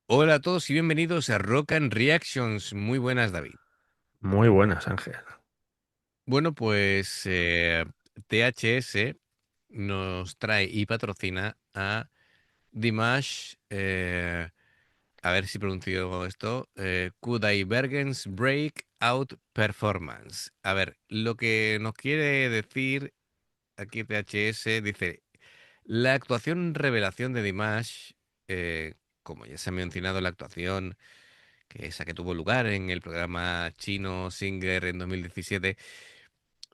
Hola a todos y bienvenidos a Rock and Reactions. Muy buenas, David. Muy buenas, Ángel. Bueno, pues THS nos trae y patrocina a Dimash, a ver si pronuncio esto, Kudai Bergens Breakout Performance. A ver, lo que nos quiere decir aquí THS dice, la actuación revelación de Dimash, como ya se ha mencionado, la actuación que esa que tuvo lugar en el programa chino Singer en 2017.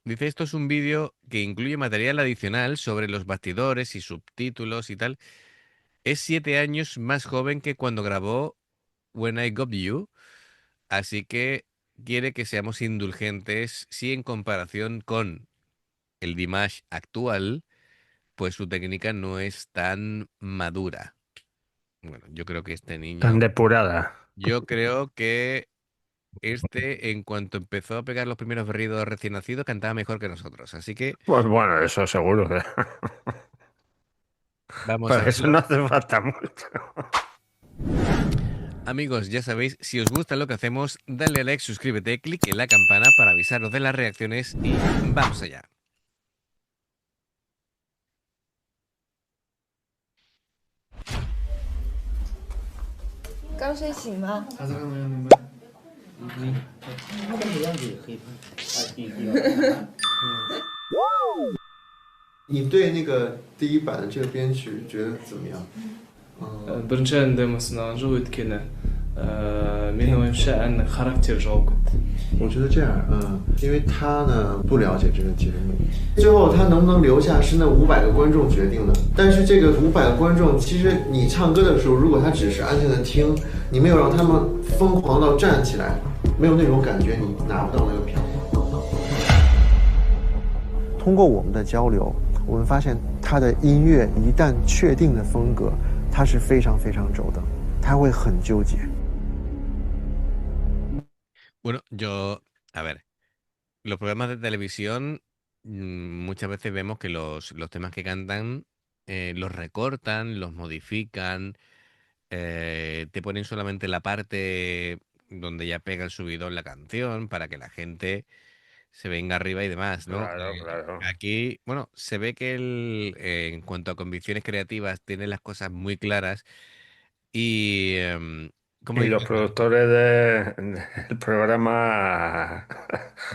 Dice, esto es un vídeo que incluye material adicional sobre los bastidores y subtítulos y tal. Es 7 años más joven que cuando grabó When I Got You, así que quiere que seamos indulgentes si en comparación con el Dimash actual, pues su técnica no es tan madura. Bueno, yo creo que este Tan niño, depurada. yo creo que este, en cuanto empezó a pegar los primeros berridos recién nacidos, cantaba mejor que nosotros. Así que Pues bueno, eso seguro. vamos a Para eso verlo. no hace falta mucho. Amigos, ya sabéis, si os gusta lo que hacemos, dale a like, suscríbete, clique en la campana para avisaros de las reacciones y vamos allá. 刚睡醒吗？你对那个第一版的这个编曲觉得怎么样？бірінші әнді мысынан өйткені менің ойымша әннің характері жауап кетті. 我觉得这样，因为他呢不了解这个节目，最后他能不能留下是那500个观众决定的。但是这个500个观众，其实你唱歌的时候，如果他只是安静的听，你没有让他们疯狂到站起来，没有那种感觉，你拿不到那个票。通过我们的交流，我们发现他的音乐一旦确定的风格，他是非常非常轴的，他会很纠结。Bueno, a ver, los programas de televisión muchas veces vemos que los temas que cantan los recortan, los modifican, te ponen solamente la parte donde ya pega el subidón la canción para que la gente se venga arriba y demás, ¿no? Claro, claro. Aquí, bueno, se ve que en cuanto a convicciones creativas, tiene las cosas muy claras y, ¿cómo Y dice? los productores del programa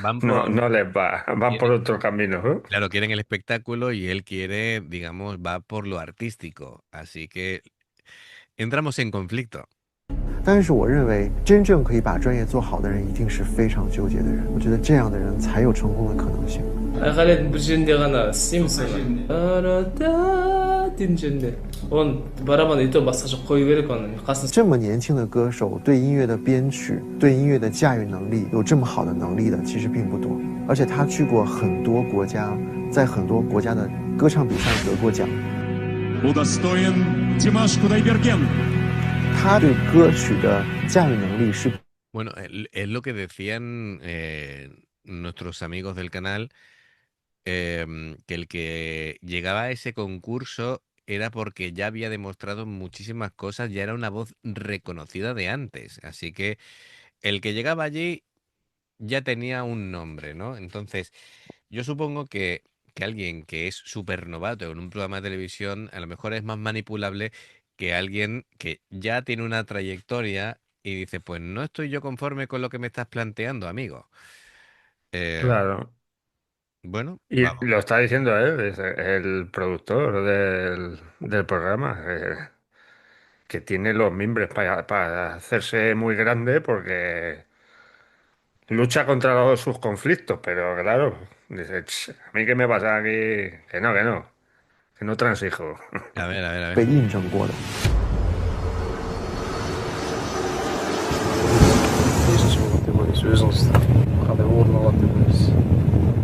Van no, por, no les va, van por quieren- otro camino, ¿eh? claro, quieren el espectáculo y él quiere, digamos, va por lo artístico. Así que entramos en conflicto. 但是我认为，真正可以把专业做好的人，一定是非常纠结的人。我觉得这样的人才有成功的可能性。 айқайлайтын бір жерінде ғана істейміз оны. Арада дейтін жерінде. Оны барабан и то басқаша қою керек оны. 这么年轻的歌手，对音乐的编曲、对音乐的驾驭能力有这么好的能力的，其实并不多。而且他去过很多国家，在很多国家的歌唱比赛得过奖。Удостоен Димаш Кудайберген. 他对歌曲的驾驭能力是 Bueno, es lo que decían nuestros amigos del canal, que el que llegaba a ese concurso era porque ya había demostrado muchísimas cosas, ya era una voz reconocida de antes. Así que el que llegaba allí ya tenía un nombre, ¿no? Entonces, yo supongo que alguien que es súper novato en un programa de televisión a lo mejor es más manipulable que alguien que ya tiene una trayectoria y dice, pues no estoy yo conforme con lo que me estás planteando, amigo. Eh, Claro. bueno, Y vamos. lo está diciendo él, es el productor del programa, que tiene los mimbres para hacerse muy grande porque lucha contra sus conflictos, pero claro, dice, "Ch, a mí qué me pasa aquí, que no transijo." A ver, a ver, a 被 ver. 印证过的。 деп ойлайсыз өзіңізді қандай орын алады деп ойлайсыз?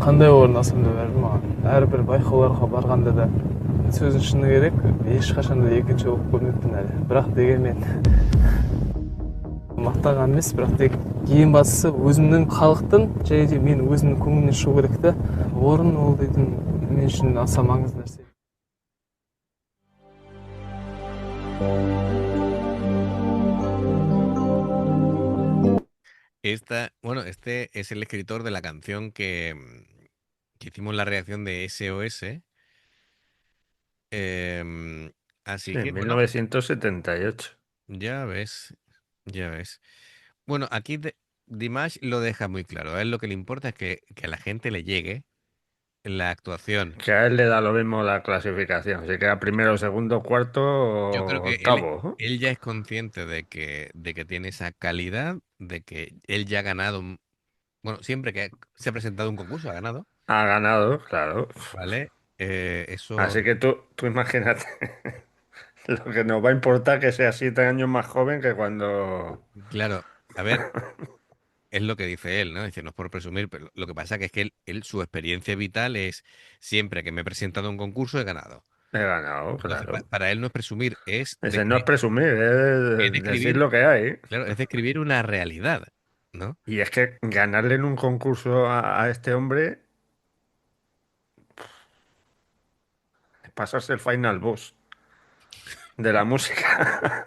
Қандай орын алсам да бәрібір маған әрбір байқауларға барғанда да сөздің шыны керек, ешқашан да екінші болып көрмеппін әлі. Бірақ дегенмен мақтаған емес, бірақ тек ең бастысы өзімнің халықтың және де мен өзімнің көңілімнен шығу керек та. Орын ол дейтін мен үшін аса маңызды нәрсе. bueno, este es el escritor de la canción que hicimos la reacción de SOS. em, Sí, Así que, en bueno, 1978. ya ves, ya ves. Bueno, aquí Dimash lo deja muy claro. A él lo que le importa es que a la gente le llegue la actuación. Que a él le da lo mismo la clasificación. Si queda primero, segundo, cuarto Yo creo o que octavo, ¿no? él ya es consciente de que tiene esa calidad, de que él ya ha ganado, bueno, siempre que se ha presentado un concurso, ha ganado, Ha ganado, claro. ¿vale? Eso, Así que tú imagínate lo que nos va a importar que sea 7 años más joven que cuando... claro, a ver, es lo que dice él, ¿no? Dice, no es por presumir, pero lo que pasa que es que su experiencia vital es siempre que me he presentado a un concurso he ganado. He ganado, Entonces, claro. para él no es presumir, Ese no es presumir, es es decir describir, lo que hay. claro, es describir una realidad, ¿no? Y es que ganarle en un concurso a este hombre es pasarse el final boss de la música.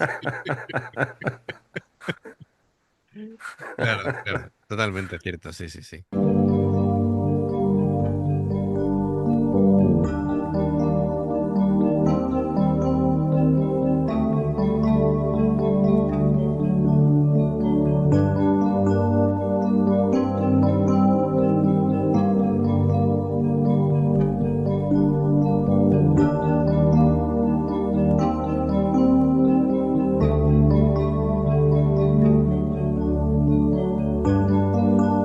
Claro, claro, totalmente cierto, sí, sí, sí.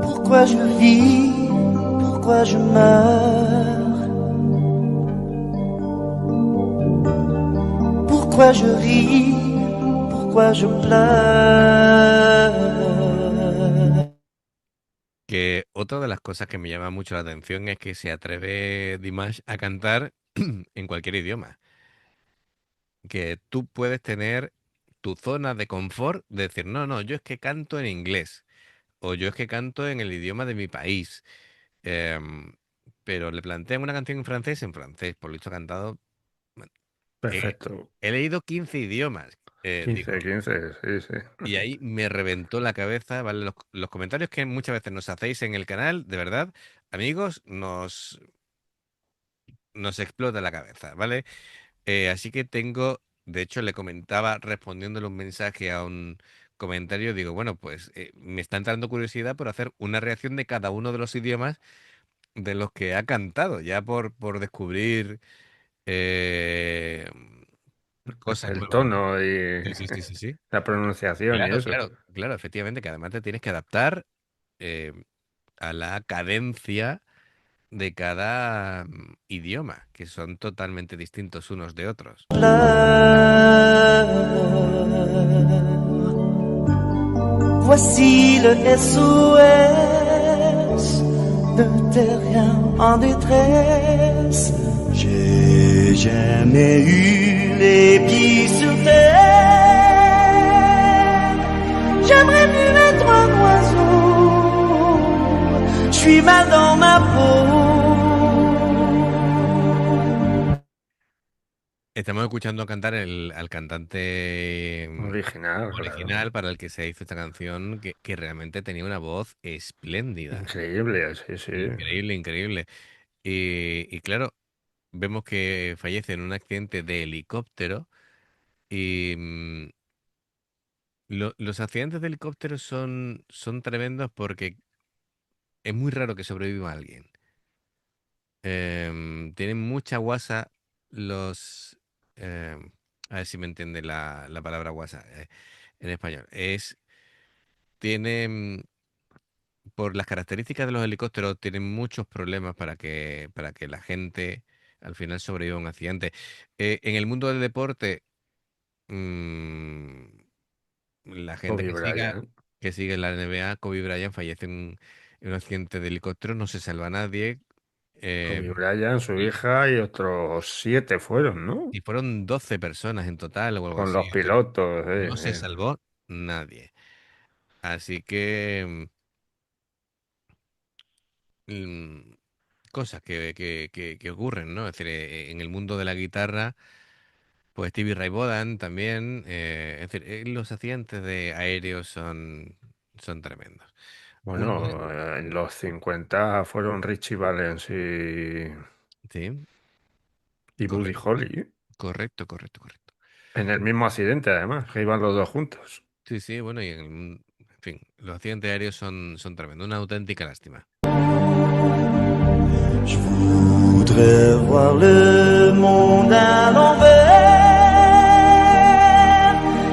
Pourquoi je vis, pourquoi je meurs, pourquoi je ris, pourquoi je pleure. Que otra de las cosas que me llama mucho la atención es que se atreve Dimash a cantar en cualquier idioma. Que tú puedes tener tu zona de confort de decir, no, no, yo es que canto en inglés o yo es que canto en el idioma de mi país. Em, pero le plantean una canción en francés, por lo visto ha cantado. Bueno, he, Perfecto. he leído 15 idiomas, 15 dijo. 15 sí, sí. Y ahí me reventó la cabeza, ¿vale? Los comentarios que muchas veces nos hacéis en el canal, de verdad, amigos, nos explota la cabeza, ¿vale? Así que de hecho le comentaba respondiéndole un mensaje a un comentario, digo, bueno, pues me está entrando curiosidad por hacer una reacción de cada uno de los idiomas de los que ha cantado, ya por descubrir eh, cosas El nuevas, ¿no? tono y Sí, sí, sí, sí, sí. la pronunciación y Claro, eso. claro, claro, efectivamente, que además te tienes que adaptar eh, a la cadencia de cada idioma, que son totalmente distintos unos de otros. Voici le SOS d'un terrien en détresse. J'ai jamais eu les pieds sur terre. J'aimerais mieux être un oiseau. Je suis mal dans ma peau. Estamos escuchando cantar al cantante Original, claro. original para el que se hizo esta canción, que realmente tenía una voz espléndida. Increíble, sí, sí. Increíble, increíble. Y claro, vemos que fallece en un accidente de helicóptero y los accidentes de helicóptero son tremendos porque es muy raro que sobreviva alguien. Tienen mucha guasa los... a ver si me entiende la palabra guasa en español. Tienen, por las características de los helicópteros, tienen muchos problemas para que la gente al final sobreviva a un accidente. En el mundo del deporte, mm, la gente Kobe Bryant. que sigue la NBA, Kobe Bryant fallece en un accidente de helicóptero, no se salva nadie. Kobe em, Bryant, su hija y otros 7 fueron, ¿no? Y fueron 12 personas en total o algo Con así. los Es decir, pilotos. no se salvó nadie. Así que mm, cosas que ocurren, ¿no? Es decir, en el mundo de la guitarra, pues Stevie Ray Vaughan también. Es decir, los accidentes de aéreos son son tremendos. Uno de, Bueno, en los 50 fueron Richie Valens sí, y Buddy correcto, Holly. correcto, correcto, correcto. En el mismo accidente, además, que iban los dos juntos. Sí, sí, bueno, en fin, los accidentes aéreos son tremendos, una auténtica lástima. Je voudrais voir le monde à l'envers.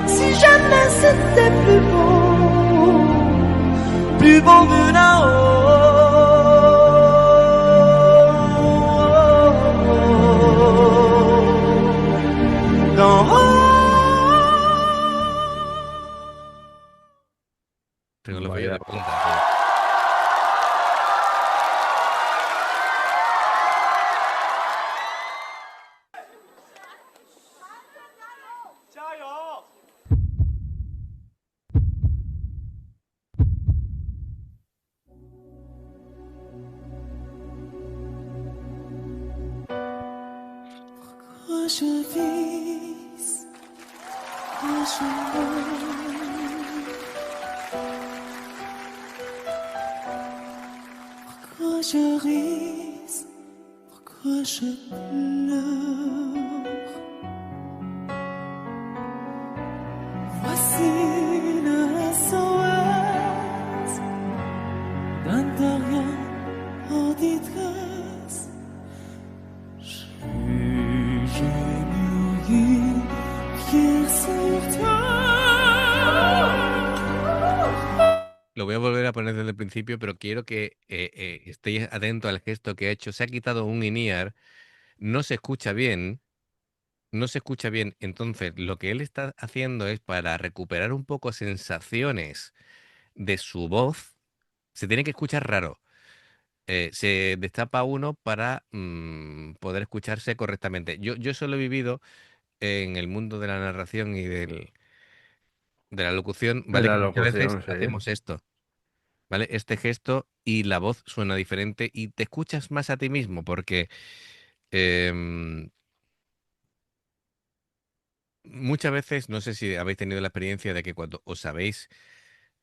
Si jamais c'était plus beau que là-haut. D'en Tengo los vellos Vaya, de punta, tío. haut, je vise, je pourquoi je ris, pourquoi je pleure. Voici le SOS d'un rien en détresse. J'ai mûri fier sur toi. Lo voy a volver a poner desde el principio, pero quiero que estéis atentos al gesto que ha hecho. Se ha quitado un INIAR, no se escucha bien, no se escucha bien. Entonces, lo que él está haciendo es para recuperar un poco sensaciones de su voz, se tiene que escuchar raro. Se destapa uno para poder escucharse correctamente. Yo eso lo he vivido en el mundo de la narración y de la locución, en ¿vale? la Que muchas veces locución, sí. hacemos esto. ¿Vale? Este gesto y la voz suena diferente y te escuchas más a ti mismo porque em, muchas veces, no sé si habéis tenido la experiencia de que cuando os habéis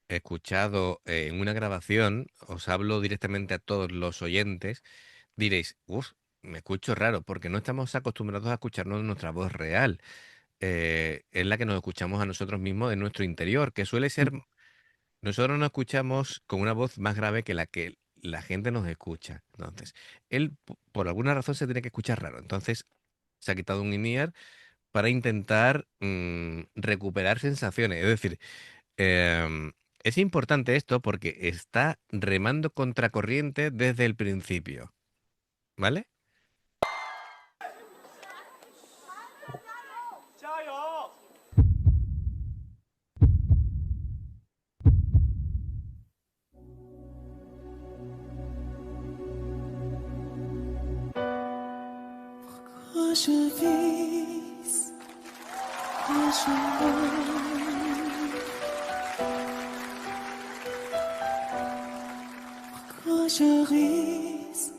escuchado en una grabación, os hablo directamente a todos los oyentes, diréis, uff, me escucho raro porque no estamos acostumbrados a escucharnos nuestra voz real. Es la que nos escuchamos a nosotros mismos en nuestro interior, que suele ser. Nosotros nos escuchamos con una voz más grave que la gente nos escucha. Entonces, él, por alguna razón, se tiene que escuchar raro. Entonces, se ha quitado un INIAR para intentar recuperar sensaciones. Es decir, es importante esto porque está remando contracorriente desde el principio. ¿Vale? Pourquoi je vise, pourquoi je meurs, pourquoi je ris,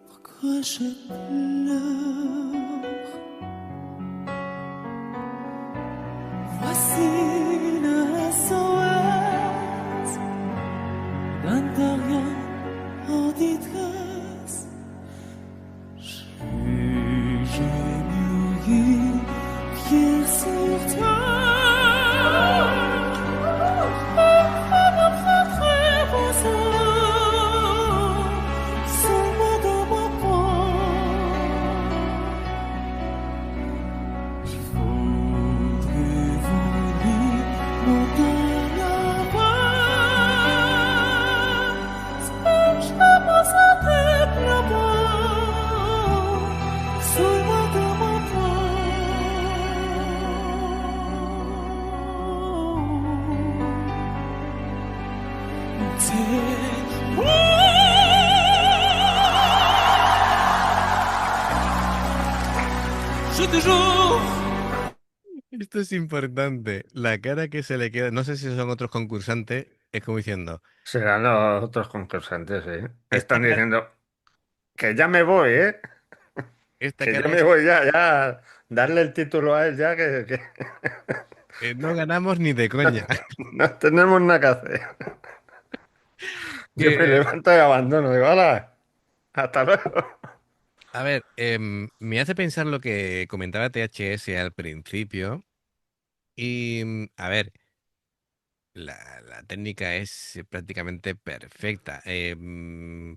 pourquoi je pleure. Voici le SOS d'un rien en détresse. J'ai mûri fier sur toi. Pourquoi me prendrais vos alors seulement dans mon corps? Je voudrais voler longtemps là-bas. Sans jamais sentir là-bas. Seulement dans mon Je toujours. Esto es importante. La cara que se le queda, no sé si son otros concursantes, es como diciendo, Serán los otros concursantes, sí. esta Están cara, diciendo que ya me voy, ¿eh? esta Que ya cara me es voy, ya, ya. Darle el título a él ya que... No ganamos ni de coña. No tenemos nada que hacer. Yo me Que, levanto y abandono. Digo, ¡hala! Hasta luego. a ver, me hace pensar lo que comentaba THS al principio. Y, a ver, la técnica es prácticamente perfecta.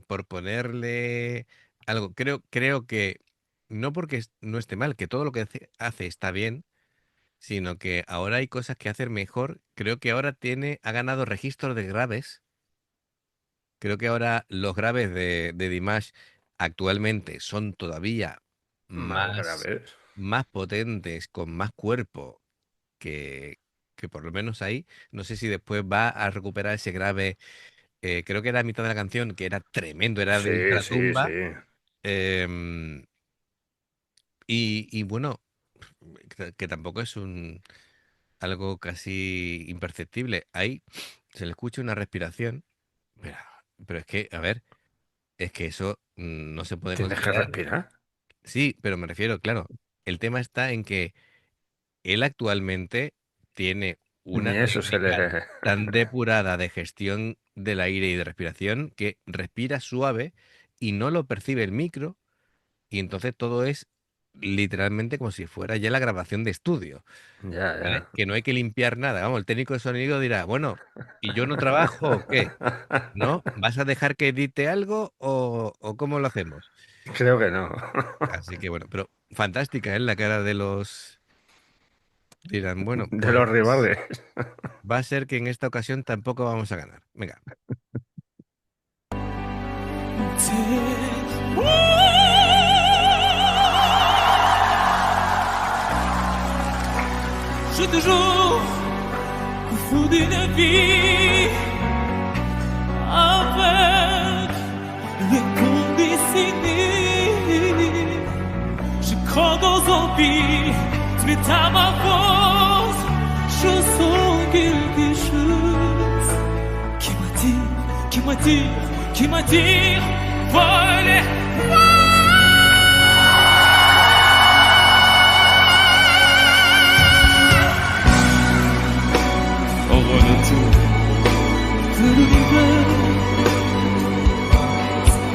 Por ponerle algo, creo que no porque no esté mal, que todo lo que hace está bien, sino que ahora hay cosas que hacer mejor. Creo que ahora ha ganado registro de graves. Creo que ahora los graves de Dimash actualmente son todavía Más más, graves. más potentes, con más cuerpo que, que por lo menos ahí. No sé si después va a recuperar ese grave. Creo que era a mitad de la canción, que era tremendo, era de Sí, sí, sí. ultratumba. em, y bueno, que tampoco es algo casi imperceptible. Ahí se le escucha una respiración, pero, pero es que, a ver, es que eso no se puede Tienes que considerar. respirar. Sí, pero me refiero, claro, el tema está en que él actualmente tiene una Ni eso se técnica le... tan depurada de gestión del aire y de respiración que respira suave y no lo percibe el micro, y entonces todo es literalmente como si fuera ya la grabación de estudio, Ya, ¿vale? ya. Que no hay que limpiar nada. Vamos, el técnico de sonido dirá, bueno, ¿y yo no trabajo o qué? ¿No? ¿Vas a dejar que edite algo o cómo lo hacemos? Creo que no. Así que bueno, pero fantástica es la cara de los... Dirán, bueno, De pues los rivales. va a ser que en esta ocasión tampoco vamos a ganar. Venga. Je suis toujours au fond d'une vie avec les condécennies. Je crois dans un vie, tu es à ma force. Je sens quelque chose qui m'attire, voler. On retourne. De l'univers.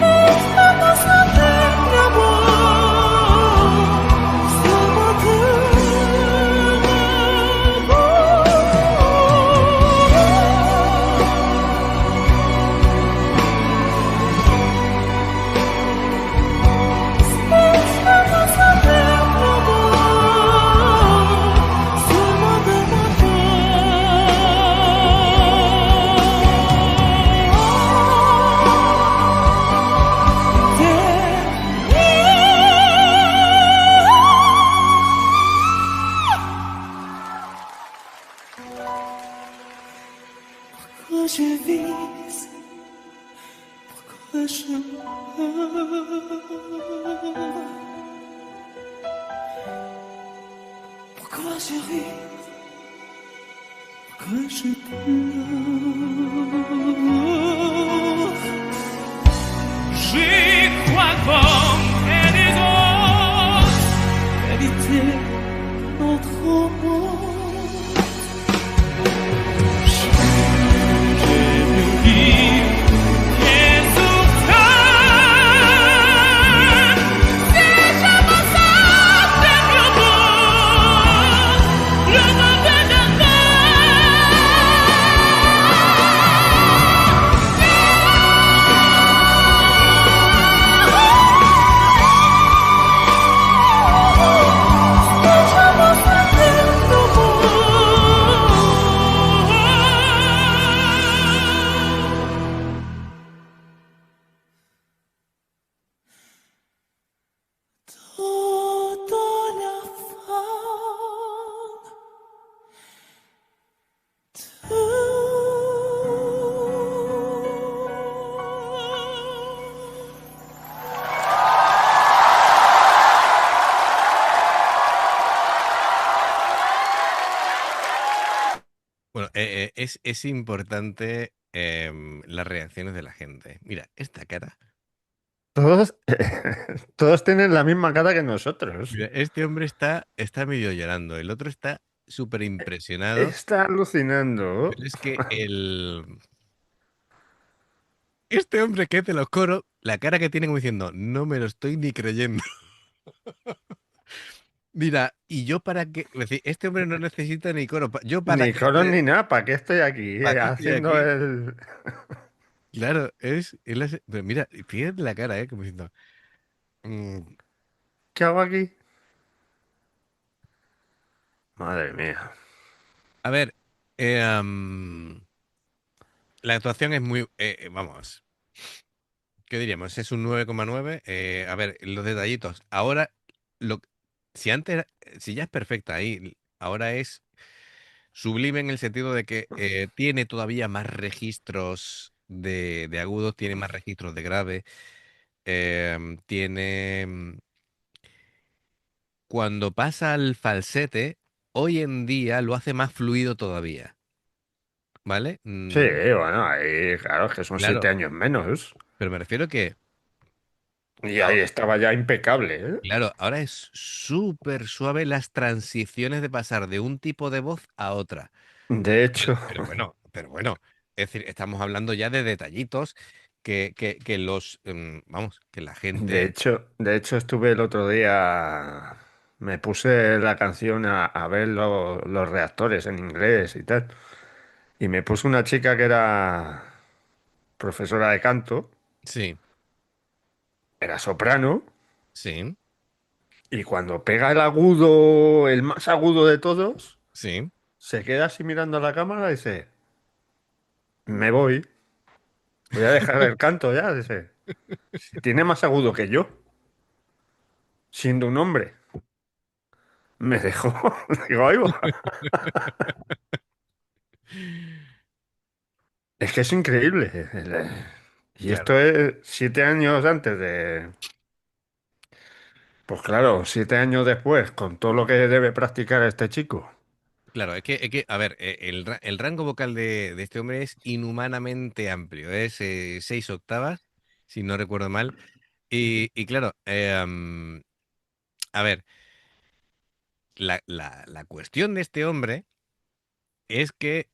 Dans sa tête d'amour, sur mon pourquoi je vis, pourquoi je meurs, pourquoi je ris, pourquoi je pleure. J'y crois comme les autres, vérité, notre monde. Bueno, es importante las reacciones de la gente. Mira, esta cara. Todos, todos tienen la misma cara que nosotros. Mira, este hombre está medio llorando, el otro está súper impresionado. Está alucinando. Pero es que este hombre que hace los coros, la cara que tiene como diciendo, no me lo estoy ni creyendo. Mira, ¿y yo para qué? Es decir, este hombre no necesita ni coro. ¿Yo para Ni qué coros estoy, ni nada, ¿para qué estoy aquí para qué estoy haciendo aquí? el... Claro, pero mira, fíjate la cara, como diciendo. "Mm". ¿Qué hago aquí? Madre mía. A ver, la actuación es muy, vamos, ¿qué diríamos? Es un 9,9. A ver, los detallitos. Ahora, lo, si antes, si ya es perfecta ahí, ahora es sublime en el sentido de que tiene todavía más registros de agudos, tiene más registros de grave, tiene... Cuando pasa al falsete, hoy en día lo hace más fluido todavía, ¿vale? Sí, bueno, ahí, claro, es que son Claro, 7 años menos. pero me refiero que, Y ahí ahora- estaba ya impecable, ¿eh? claro, ahora es súper suave las transiciones de pasar de un tipo de voz a otra. De hecho, Pero bueno, es decir, estamos hablando ya de detallitos que vamos, que la de gente, hecho, de hecho estuve el otro día, me puse la canción a ver los reactores en inglés y tal. Y me puso una chica que era profesora de canto, sí, era soprano, sí, y cuando pega el agudo, el más agudo de todos, sí, se queda así mirando a la cámara y dice, me voy a dejar el canto ya, dice, si tiene más agudo que yo, siendo un hombre. Me dejó, digo, ahí va. Es que es increíble. Y claro. esto es 7 años antes de... Pues claro, 7 años después, con todo lo que debe practicar este chico. Claro, a ver, el rango vocal de este hombre es inhumanamente amplio, es 6 octavas, si no recuerdo mal. Y claro, a ver, la cuestión de este hombre es que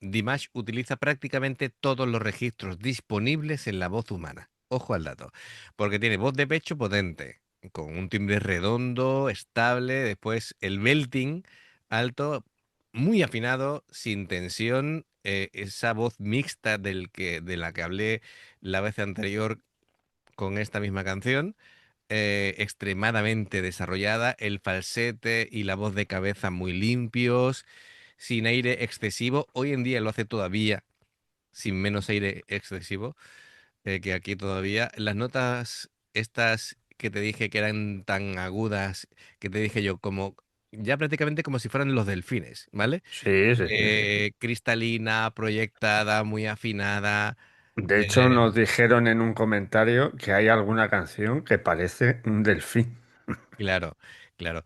Dimash utiliza prácticamente todos los registros disponibles en la voz humana. Ojo al dato, porque tiene voz de pecho potente, con un timbre redondo, estable, después el belting alto, muy afinado, sin tensión, esa voz mixta de la que hablé la vez anterior con esta misma canción, extremadamente desarrollada, el falsete y la voz de cabeza muy limpios, sin aire excesivo. Hoy en día lo hace todavía sin menos aire excesivo que aquí todavía. Las notas estas que te dije que eran tan agudas, que te dije yo, como ya prácticamente como si fueran los delfines, ¿vale? Sí, sí, sí. Cristalina, proyectada, muy afinada. De hecho, eh, nos dijeron en un comentario que hay alguna canción que parece un delfín. claro, claro.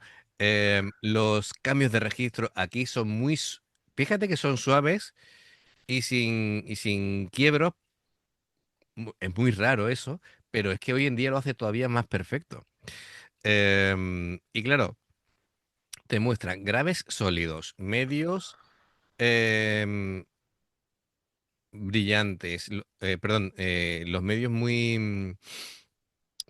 Los cambios de registro aquí son fíjate que son suaves y sin quiebros. Es muy raro eso, pero es que hoy en día lo hace todavía más perfecto. Y claro, te muestran graves sólidos, medios em, brillantes, perdón, los medios muy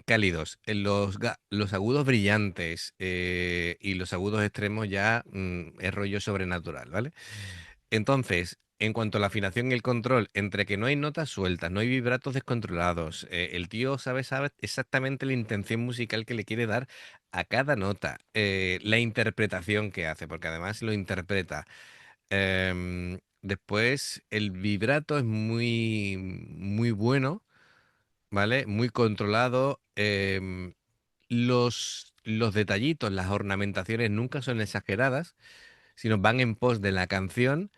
cálidos, los agudos brillantes y los agudos extremos ya es rollo sobrenatural, ¿vale? Entonces, en cuanto a la afinación y el control, entre que no hay notas sueltas, no hay vibratos descontrolados, el tío sabe exactamente la intención musical que le quiere dar a cada nota, la interpretación que hace, porque además lo interpreta. Después, el vibrato es muy, muy bueno, ¿vale? Muy controlado. Los detallitos, las ornamentaciones nunca son exageradas, sino van en pos de la canción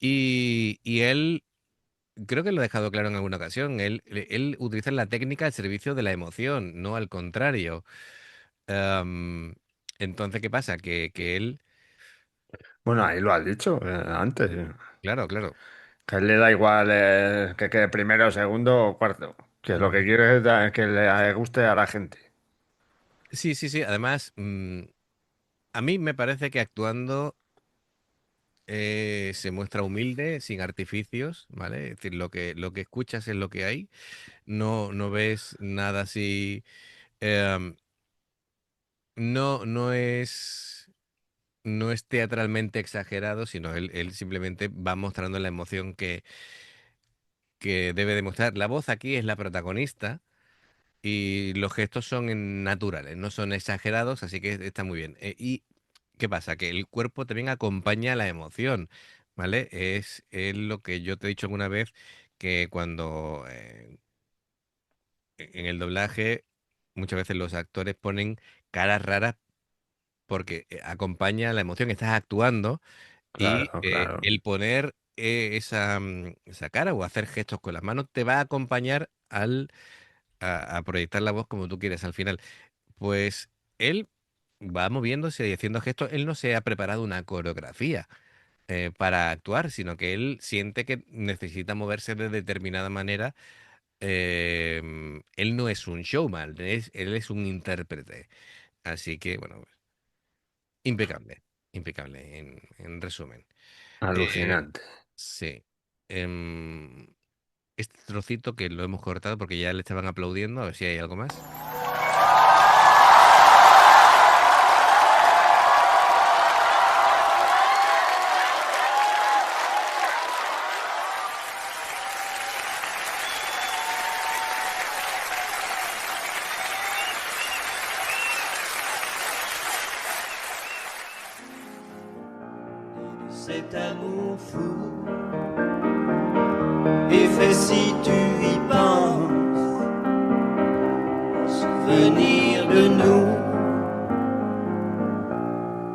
y él, creo que lo ha dejado claro en alguna ocasión, él utiliza la técnica al servicio de la emoción, no al contrario. Am, entonces, ¿qué pasa? Que él, Bueno, ahí lo has dicho antes. claro, claro. Que a él le da igual que quede primero, segundo o cuarto. Que lo que Ujú. quiere es que le guste a la gente. Sí, sí, sí. Además, A mí me parece que actuando se muestra humilde, sin artificios, ¿vale? Es decir, lo que escuchas es lo que hay. No ves nada así. em, no es teatralmente exagerado, sino él simplemente va mostrando la emoción que debe demostrar. La voz aquí es la protagonista y los gestos son naturales, no son exagerados, así que está muy bien. ¿Y qué pasa? Que el cuerpo también acompaña la emoción, ¿vale? Es lo que yo te he dicho alguna vez, que cuando en el doblaje muchas veces los actores ponen caras raras porque acompaña la emoción, estás actuando. Y Claro, claro. el poner esa cara o hacer gestos con las manos te va a acompañar a proyectar la voz como tú quieres al final. Pues él va moviéndose y haciendo gestos. Él no se ha preparado una coreografía para actuar, sino que él siente que necesita moverse de determinada manera. Él no es un showman, él es un intérprete. Así que, bueno, impecable, impecable en resumen. Eh, Alucinante. sí. Em, este trocito que lo hemos cortado porque ya le estaban aplaudiendo, a ver si hay algo más. Cet amour fou. Et fait si tu y penses, souvenir de nous,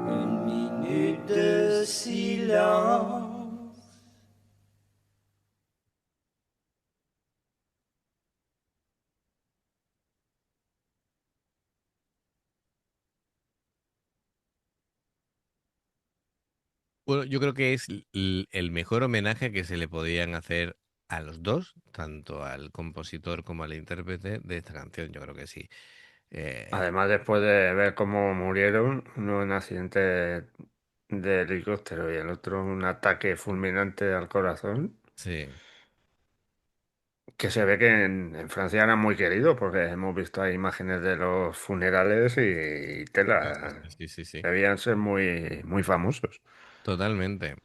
une minute de silence. Bueno, yo creo que es el mejor homenaje que se le podían hacer a los dos, tanto al compositor como al intérprete de esta canción. Yo creo que sí. Eh, Además, después de ver cómo murieron, uno en un accidente de helicóptero y el otro un ataque fulminante al corazón, sí, que se ve que en Francia eran muy queridos porque hemos visto ahí imágenes de los funerales y sí, sí, tela, sí, sí, sí, debían ser muy, muy famosos. totalmente.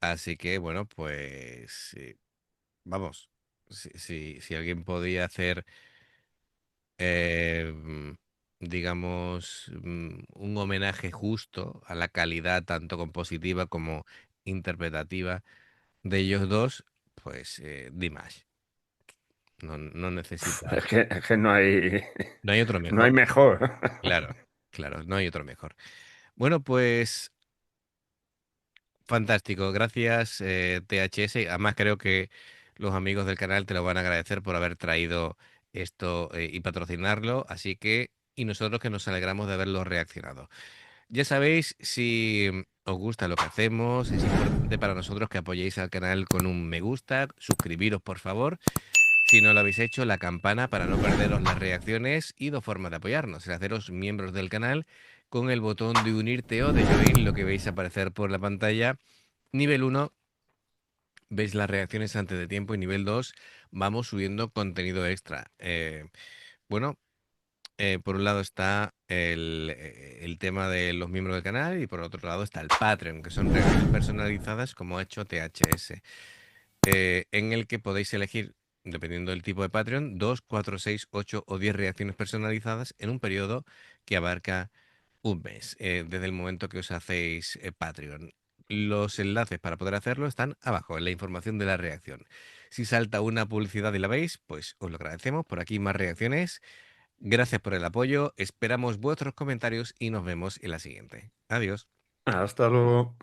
Así que, bueno, pues vamos, si alguien podía hacer digamos, un homenaje justo a la calidad tanto compositiva como interpretativa de ellos dos, pues Dimash. No necesita, Es que no hay, no hay otro no hay mejor. mejor. Claro, claro, no hay otro mejor. Bueno, pues fantástico, gracias THS. Además creo que los amigos del canal te lo van a agradecer por haber traído esto y patrocinarlo, así que, y nosotros que nos alegramos de haberlo reaccionado. Ya sabéis, si os gusta lo que hacemos, es importante para nosotros que apoyéis al canal con un me gusta, suscribiros por favor. Si no lo habéis hecho, la campana para no perderos las reacciones y dos formas de apoyarnos, es haceros miembros del canal con el botón de unirte o de join, lo que veis aparecer por la pantalla. Nivel 1, veis las reacciones antes de tiempo y nivel 2, vamos subiendo contenido extra. Bueno, por un lado está el tema de los miembros del canal y por otro lado está el Patreon, que son reacciones personalizadas como ha hecho THS, en el que podéis elegir, dependiendo del tipo de Patreon, 2, 4, 6, 8 o 10 reacciones personalizadas en un periodo que abarca un mes, desde el momento que os hacéis Patreon. Los enlaces para poder hacerlo están abajo en la información de la reacción. Si salta una publicidad y la veis, pues os lo agradecemos. Por aquí más reacciones. Gracias por el apoyo, esperamos vuestros comentarios y nos vemos en la siguiente. Adiós. Hasta luego.